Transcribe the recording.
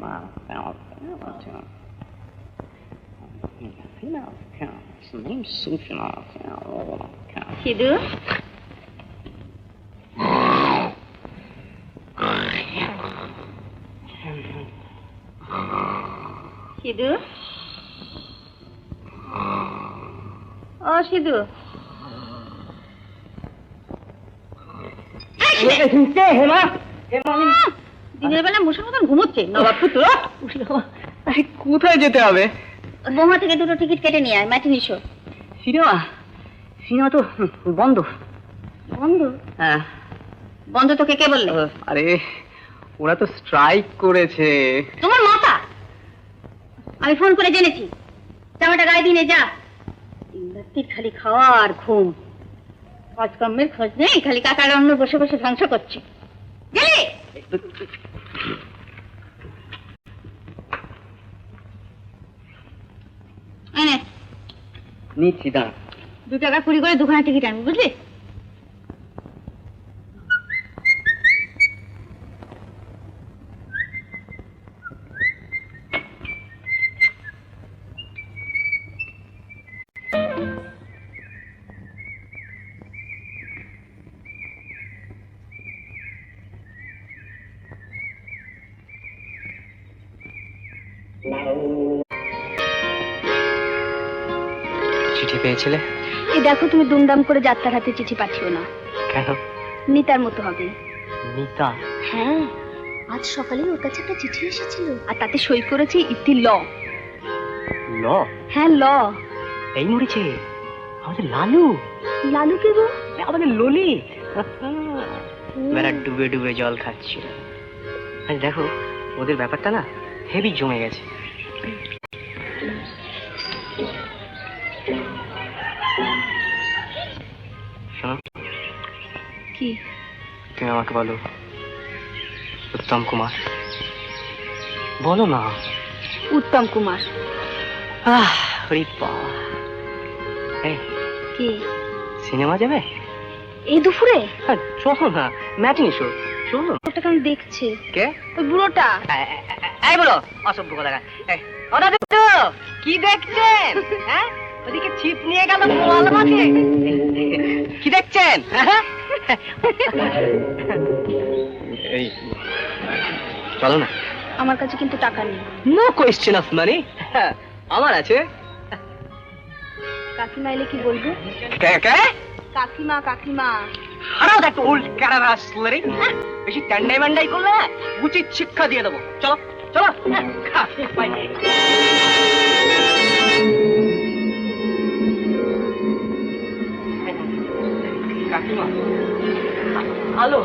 miles an hour. Female counts. The name's Suchanov. Sidhu Sidhu ও সিধু হেমা দিনের বেলা মশার মতন ঘুমোচ্ছে নবাব পুত্র। কোথায় যেতে হবে? বোমা থেকে দুটো টিকিট কেটে নিয়ে আয়, ম্যাটিনি শো। সিনেমা সিনেমা তো বন্ধ। বন্ধ? হ্যাঁ। বন্ধ তোকে কে বললে? আরে ওরা তো স্ট্রাইক করেছে। তোমার মাথা, আমি ফোন করে জেনেছি। জামাটা গায়ে দিনে যা। দিনরাত্রি খালি খাওয়া আর ঘুম, কাজকর্মের খোঁজ নেই, খালি কাকার অন্য বসে বসে ধ্বংস করছে। গেলে নিচ্ছি দাঁড়া। 2 টাকা 20 করে দুখানা টিকিট আনবি, বুঝলি? চিঠি পেয়েছিলে? এই দেখো, তুমি দুমদাম করে যাত্রার হাতে চিঠি পাঠিও না। কেন? নিতার মতো হবে। নিতা? হ্যাঁ, আজ সকালে ওর কাছে একটা চিঠি এসেছিল, আর তাতে সই করেছে ইতি ল। ল? হ্যাঁ, ল। এই মরেছে আমাদের লালু। লালু কে গো? আমাদের ললিত। বেড়া ডুবে ডুবে জল খাচ্ছিল। দেখো ওদের ব্যাপারটা না হেভি জমে গেছে। শোনো, কি? তুমি আমাকে বলো উত্তম কুমার। বলো না। উত্তম কুমার। হরি বাবা। এই কি সিনেমা যাবে এই দুপুরে? চলো না, ম্যাটিনি শো। চলো। ওটা কেন দেখছে? কে? ওই বুড়োটা। এই বলো অসভ্য কথা। কি দেখছেন? হ্যাঁ, ওদিকে ছিপ নিয়ে গেল পোয়াল মাঠে। কি দেখছেন? এই চলো না। আমার কাছে কিন্তু টাকা নেই। No question of money. আমার আছে। কাকিমা এলে কি বলবো? কে কে? কাকিমা, কাকিমা। হারাও দ্যাট ওল্ড ক্যারারা স্লারি। বেশি টান্ডাই মান্ডাই করলে উচিত শিক্ষা দিয়ে দেবো। চলো চলো। কাকিমা, আলো।